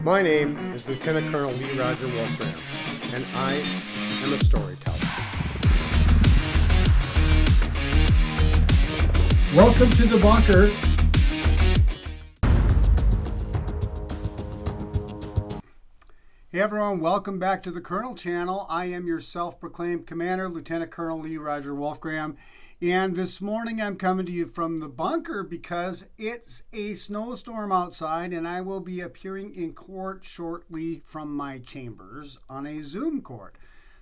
My name is Lieutenant Colonel Lee R Wolfgram, and I am a storyteller. Welcome to the bunker. Hey everyone, welcome back to the Colonel channel. I am your self-proclaimed commander, Lieutenant Colonel Lee R Wolfgram. And this morning I'm coming to you from the bunker because it's a snowstorm outside and I will be appearing in court shortly from my chambers on a Zoom court.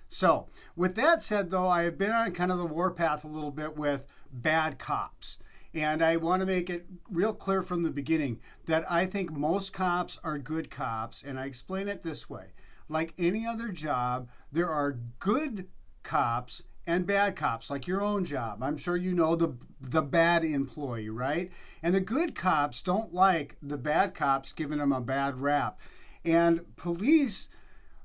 So with that said though, I have been on kind of the warpath a little bit with bad cops. And I want to make it real clear from the beginning that I think most cops are good cops. And I explain it this way. Like any other job, there are good cops and bad cops, like your own job. I'm sure you know the bad employee, right? And the good cops don't like the bad cops giving them a bad rap. And police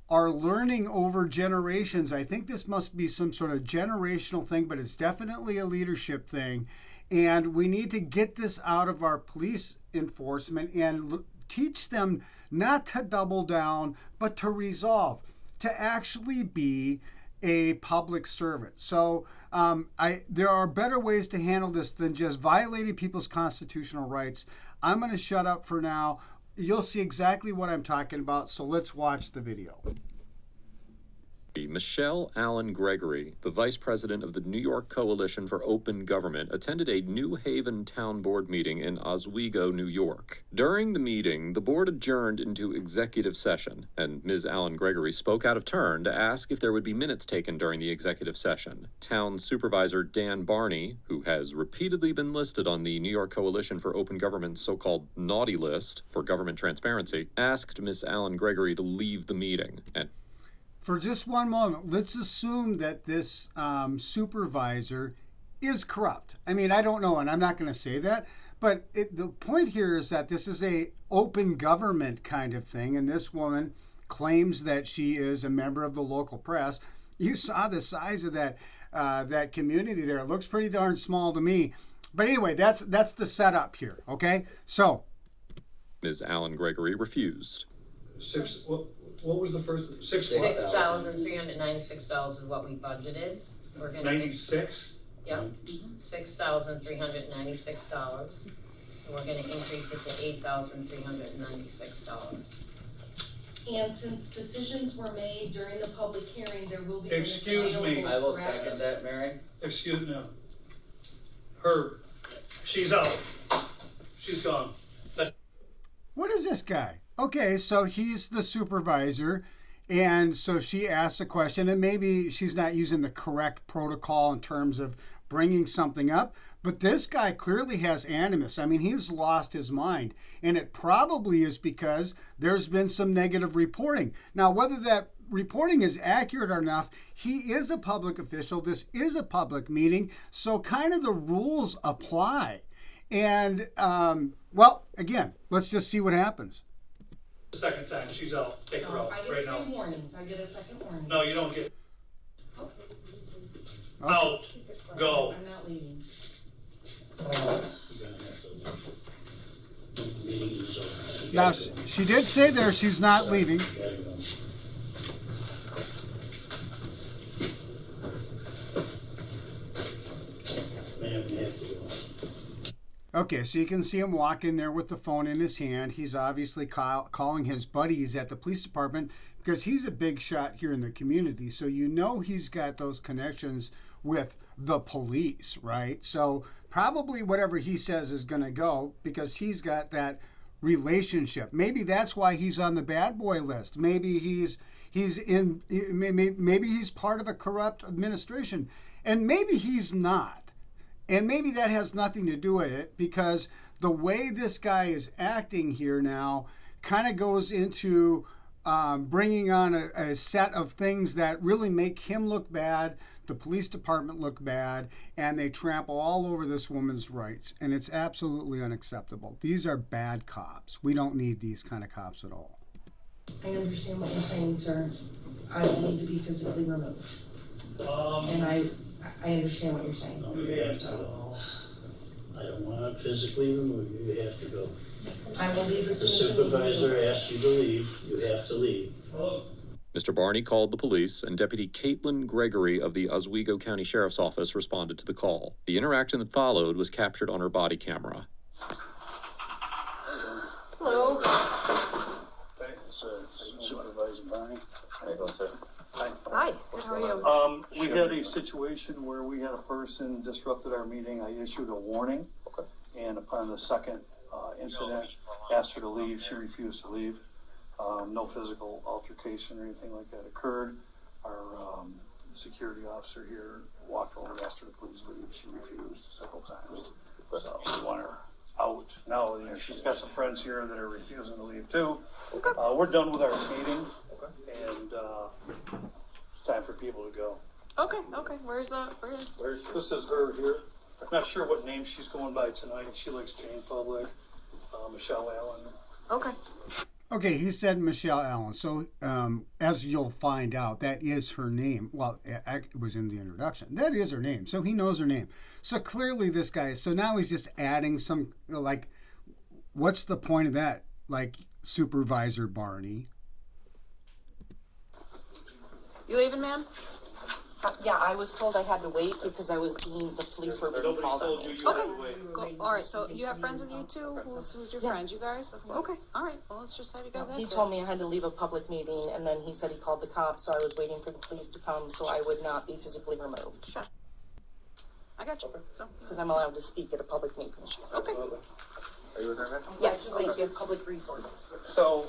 are learning over generations. I think this must be some sort of generational thing, but it's definitely a leadership thing. And we need to get this out of our police enforcement and teach them not to double down, but to resolve, to actually be a public servant. So there are better ways to handle this than just violating people's constitutional rights. I'm going to shut up for now. You'll see exactly what I'm talking about, so let's watch the video. Michelle Allen Gregory, the vice president of the New York Coalition for Open Government, attended a New Haven Town Board meeting in Oswego, New York. During the meeting, the board adjourned into executive session, and Ms. Allen Gregory spoke out of turn to ask if there would be minutes taken during the executive session. Town Supervisor Dan Barney, who has repeatedly been listed on the New York Coalition for Open Government's so-called naughty list for government transparency, asked Ms. Allen Gregory to leave the meeting. And for just one moment, let's assume that this supervisor is corrupt. I mean, I don't know, and I'm not going to say that, but the point here is that this is a open government kind of thing, and this woman claims that she is a member of the local press. You saw the size of that community there. It looks pretty darn small to me. But anyway, that's the setup here, okay? So Ms. Allen Gregory refused. What was the first? $6,396 is what we budgeted. We're gonna 96? Yep, $6,396. And we're gonna increase it to $8,396. And since decisions were made during the public hearing, there will be minutes Excuse me. available, I will correct? second that, Mary. Excuse me. Herb, she's out. She's gone. what is this guy? Okay, so he's the supervisor, and so she asks a question, and maybe she's not using the correct protocol in terms of bringing something up, but this guy clearly has animus. I mean, he's lost his mind, and it probably is because there's been some negative reporting. Now, whether that reporting is accurate or not, he is a public official. This is a public meeting, so kind of the rules apply. And, well, again, let's just see what happens. The second time, she's out. Take her No, out I right get now. 3 warnings, I get a second warning. No, you don't get. Oh. Out. Go. I'm not leaving. Now, she did say there she's not leaving. Okay, so you can see him walk in there with the phone in his hand. He's obviously calling his buddies at the police department because he's a big shot here in the community. So you know he's got those connections with the police, right? So probably whatever he says is going to go because he's got that relationship. Maybe that's why he's on the bad boy list. Maybe he's part of a corrupt administration, and maybe he's not. And maybe that has nothing to do with it because the way this guy is acting here now kind of goes into bringing on a set of things that really make him look bad, the police department look bad, and they trample all over this woman's rights. And it's absolutely unacceptable. These are bad cops. We don't need these kind of cops at all. I understand what you're saying, sir. I need to be physically removed. And I understand what you're saying. On behalf of, I I don't want to physically remove you, you have to go. I will leave The as soon as it needs supervisor to. asked you to leave, you have to leave. Mr. Barney called the police, and Deputy Caitlin Gregory of the Oswego County Sheriff's Office responded to the call. The interaction that followed was captured on her body camera. Hello. Okay, so Supervisor Barney. How you doing, sir? Hi, good, how are you? We had a situation where we had a person disrupted our meeting. I issued a warning. Okay. And upon the second, incident, asked her to leave. She refused to leave. No physical altercation or anything like that occurred. Our, security officer here walked over and asked her to please leave. She refused several times. So we want her out. Now, you know, she's got some friends here that are refusing to leave too. We're done with our meeting. And, it's time for people to go. Okay, where's This is her here. I'm not sure what name she's going by tonight. She likes Jane Public, Michelle Allen. okay. Okay, he said Michelle Allen. So, as you'll find out, that is her name. Well, it was in the introduction. That is her name. So he knows her name. So clearly this guy, so now he's just adding some, like, what's the point of that? Like, Supervisor Barney. You leaving, ma'am? Yeah, I was told I had to wait because the police were being Nobody called on told me. you you So- had to wait. Go. All right. So you have friends with you too. Who's your friends? You guys? Okay. All right. Well, let's just have you guys. He answer. told me I had to leave a public meeting, and then he said he called the cops, so I was waiting for the police to come so I would not be physically removed. Sure. I got you. So Because I'm allowed to speak at a public meeting. okay. Are you with her? Yes, thank you. Public resources. So,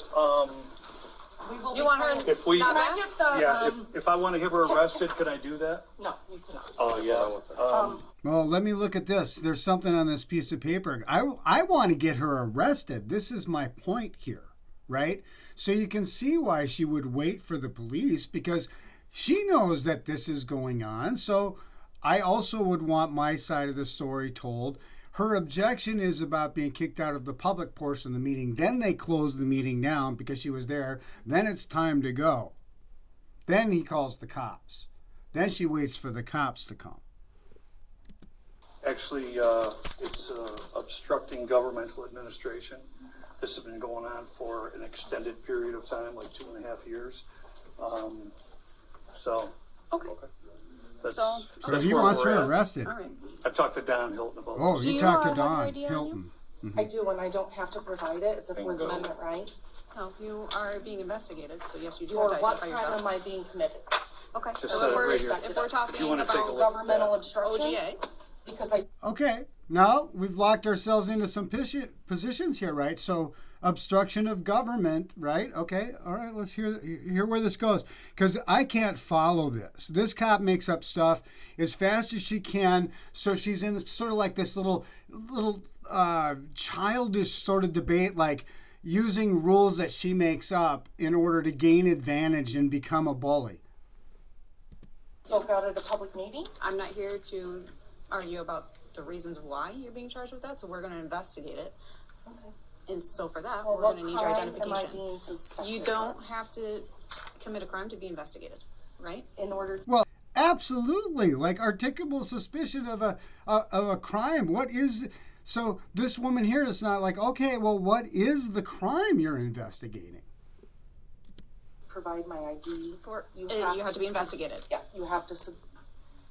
We will You be want her? trying- if we, Not Can I bad? get the, yeah, if I want to have her arrested, can I do that? No, you cannot. Oh, yeah. Well, let me look at this. There's something on this piece of paper. I want to get her arrested. This is my point here, right? So you can see why she would wait for the police, because she knows that this is going on. So I also would want my side of the story told. Her objection is about being kicked out of the public portion of the meeting. Then they close the meeting down because she was there. Then it's time to go. Then he calls the cops. Then she waits for the cops to come. Actually, it's obstructing governmental administration. This has been going on for an extended period of time, like 2.5 years. So Okay. that's, So that's he where wants we're her at. arrested. All right. I talked to Don Hilton about Oh, this. Do you you, talked to have your Don ID on you? Hilton. I do, and I don't have to provide it. It's a Fourth Bingo. Amendment right. No, you are being investigated. So yes, you do For have to what identify crime yourself. am I being committed? Okay. Just So set if it we're right here. if we're talking If you wanna take a about look. Governmental obstruction? OGA, Because I Okay, now we've locked ourselves into some positions here, right? So obstruction of government, right? Okay, all right, let's hear where this goes. Because I can't follow this. This cop makes up stuff as fast as she can. So she's in sort of like this little childish sort of debate, like using rules that she makes up in order to gain advantage and become a bully. spoke out at a public meeting. I'm not here to argue about the reasons why you're being charged with that. So we're going to investigate it. Okay. And so for that, Well, we're what going to need your crime am I identification. being suspected You of? don't have to commit a crime to be investigated, right? In order Well, absolutely, like articulable suspicion of a crime. What is so? This woman here is not like, okay, well, what is the crime you're investigating? provide my ID, For you have to be investigated. Yes, you have to,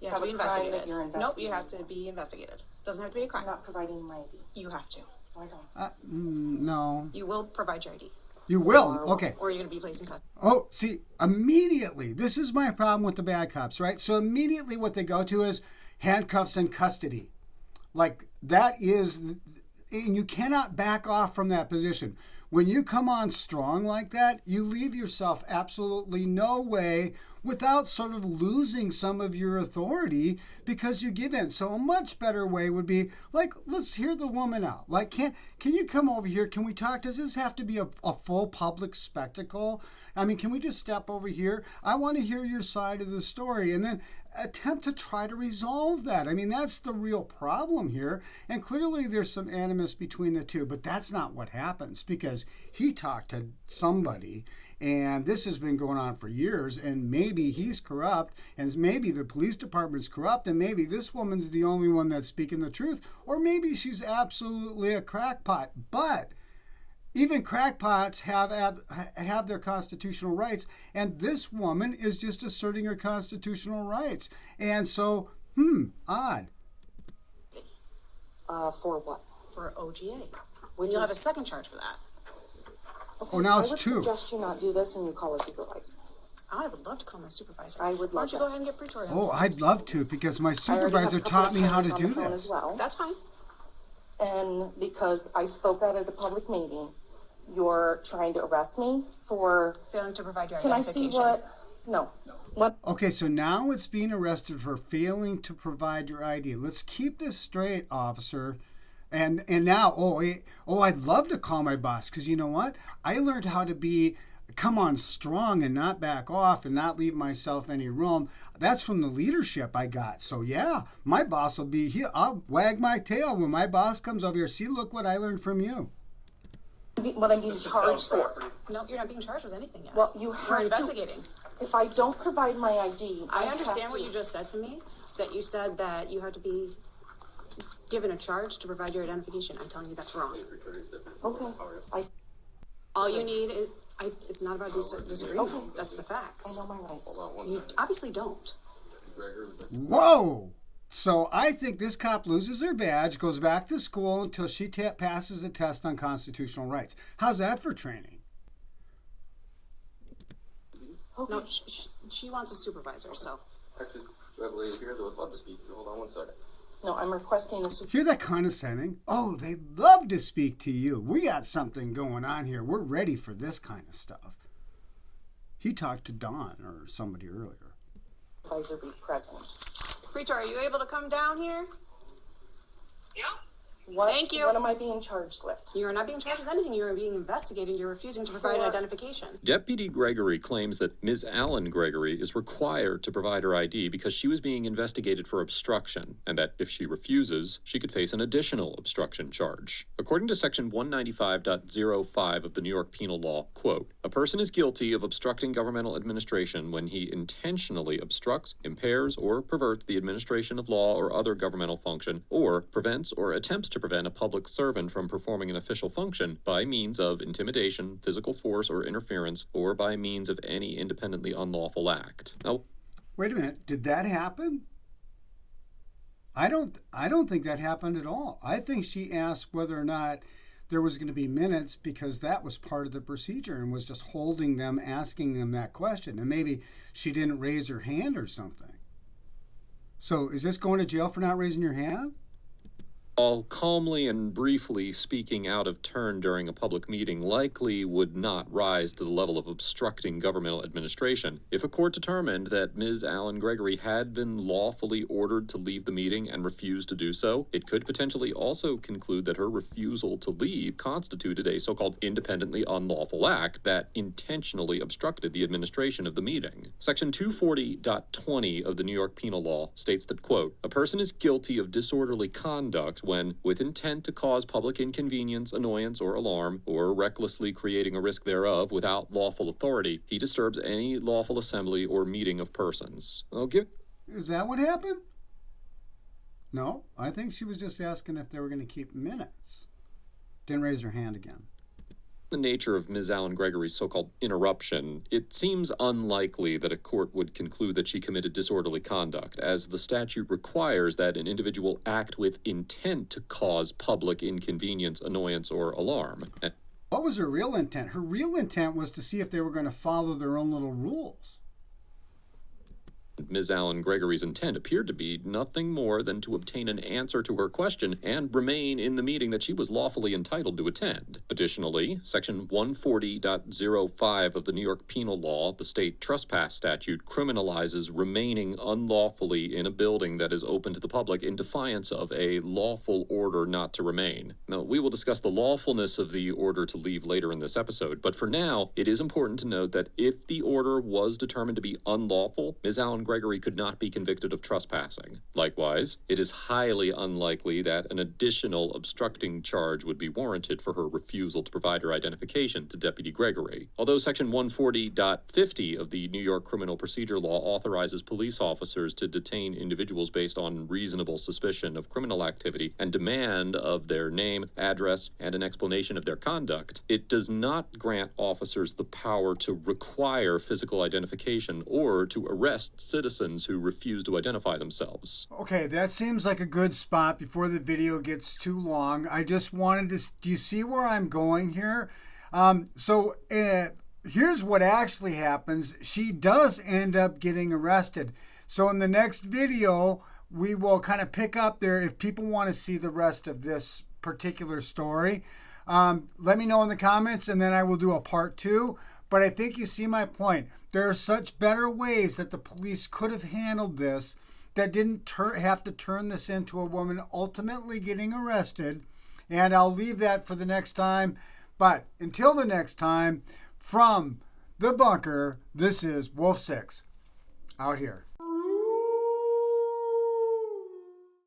You have to be have a crime that investigated. you're Nope, you have to be investigated. Doesn't have to be a I'm crime. not providing my ID. You have to. No, I don't. No, You will provide your ID, you will. Okay. or you're going to be placed in custody. Oh, see, immediately, this is my problem with the bad cops, right? So immediately what they go to is handcuffs and custody. Like that is, and you cannot back off from that position. When you come on strong like that, you leave yourself absolutely no way without sort of losing some of your authority because you give in. So a much better way would be like, let's hear the woman out. Like, can you come over here? Can we talk? Does this have to be a full public spectacle? I mean, can we just step over here? I want to hear your side of the story and then attempt to try to resolve that. I mean, that's the real problem here. And clearly there's some animus between the two, but that's not what happens because he talked to somebody And this has been going on for years, and maybe he's corrupt, and maybe the police department's corrupt, and maybe this woman's the only one that's speaking the truth, or maybe she's absolutely a crackpot. But even crackpots have their constitutional rights, and this woman is just asserting her constitutional rights. And so, odd. For what? For OGA. Which You'll have a is, second charge for that. okay, Oh, now I it's would 2. suggest you not do this and you call a supervisor. I would love to call my supervisor. I would Why love don't you that. go ahead and get pre-tory on Oh, I'd love to, because my I already have supervisor a couple taught of me how to attorneys on the do phone this. as well. That's fine. And because I spoke out at a public meeting, you're trying to arrest me for, Failing to provide your can I identification. see what? No. What? Okay, so now it's being arrested for failing to provide your ID. Let's keep this straight, officer. And now, I'd love to call my boss, because you know what? I learned how to come on strong and not back off and not leave myself any room. That's from the leadership I got. So yeah, my boss will be here. I'll wag my tail when my boss comes over here. See, look what I learned from you. What I'm being charged for. No, you're not being charged with anything yet. Well, you We're have to, investigating. if I don't provide my ID, I have understand to- what you just said to me, that you said that you had to be given a charge to provide your identification. I'm telling you that's wrong. Okay, All you need is, it's not about disagreement. Okay. That's the facts. I know my rights. You obviously don't. Whoa! So I think this cop loses her badge, goes back to school until she passes a test on constitutional rights. How's that for training? Okay. No, she wants a supervisor, so. Actually, we have a lady here that would love to speak. Hold on one second. No, I'm requesting a Hear that condescending? Oh, they'd love to speak to you. We got something going on here. We're ready for this kind of stuff. He talked to Dawn or somebody earlier. supervisor be present. Preacher, are you able to come down here? What, Thank you. What am I being charged with? You are not being charged with anything. You are being investigated. You're refusing to provide For- identification. Deputy Gregory claims that Ms. Allen Gregory is required to provide her ID because she was being investigated for obstruction, and that if she refuses, she could face an additional obstruction charge. According to Section 195.05 of the New York Penal Law, quote, a person is guilty of obstructing governmental administration when he intentionally obstructs, impairs, or perverts the administration of law or other governmental function, or prevents or attempts to prevent a public servant from performing an official function by means of intimidation, physical force, or interference, or by means of any independently unlawful act. Now, Wait a minute, did that happen? I don't think that happened at all. I think she asked whether or not there was going to be minutes because that was part of the procedure and was just holding them, asking them that question. And maybe she didn't raise her hand or something. So is this going to jail for not raising your hand? while calmly and briefly speaking out of turn during a public meeting likely would not rise to the level of obstructing governmental administration, if a court determined that Ms. Allen Gregory had been lawfully ordered to leave the meeting and refused to do so, it could potentially also conclude that her refusal to leave constituted a so-called independently unlawful act that intentionally obstructed the administration of the meeting. Section 240.20 of the New York Penal Law states that, quote, a person is guilty of disorderly conduct when, with intent to cause public inconvenience, annoyance, or alarm, or recklessly creating a risk thereof without lawful authority, he disturbs any lawful assembly or meeting of persons. Is that what happened? No, I think she was just asking if they were going to keep minutes. Didn't raise her hand again. The nature of Ms. Allen Gregory's so-called interruption, it seems unlikely that a court would conclude that she committed disorderly conduct, as the statute requires that an individual act with intent to cause public inconvenience, annoyance, or alarm. What was her real intent? Her real intent was to see if they were going to follow their own little rules. Ms. Allen Gregory's intent appeared to be nothing more than to obtain an answer to her question and remain in the meeting that she was lawfully entitled to attend. Additionally, Section 140.05 of the New York Penal Law, the state trespass statute, criminalizes remaining unlawfully in a building that is open to the public in defiance of a lawful order not to remain. Now, we will discuss the lawfulness of the order to leave later in this episode, but for now, it is important to note that if the order was determined to be unlawful, Ms. Allen Gregory could not be convicted of trespassing. Likewise, it is highly unlikely that an additional obstructing charge would be warranted for her refusal to provide her identification to Deputy Gregory. Although Section 140.50 of the New York Criminal Procedure Law authorizes police officers to detain individuals based on reasonable suspicion of criminal activity and demand of their name, address, and an explanation of their conduct, it does not grant officers the power to require physical identification or to arrest citizens who refuse to identify themselves. Okay, that seems like a good spot before the video gets too long. I just wanted to, do you see where I'm going here? Here's what actually happens. She does end up getting arrested. So in the next video, we will kind of pick up there if people want to see the rest of this particular story. Let me know in the comments, and then I will do a part 2. But I think you see my point. There are such better ways that the police could have handled this that didn't have to turn this into a woman ultimately getting arrested. And I'll leave that for the next time. But until the next time, from the bunker, this is Wolf 6 out here.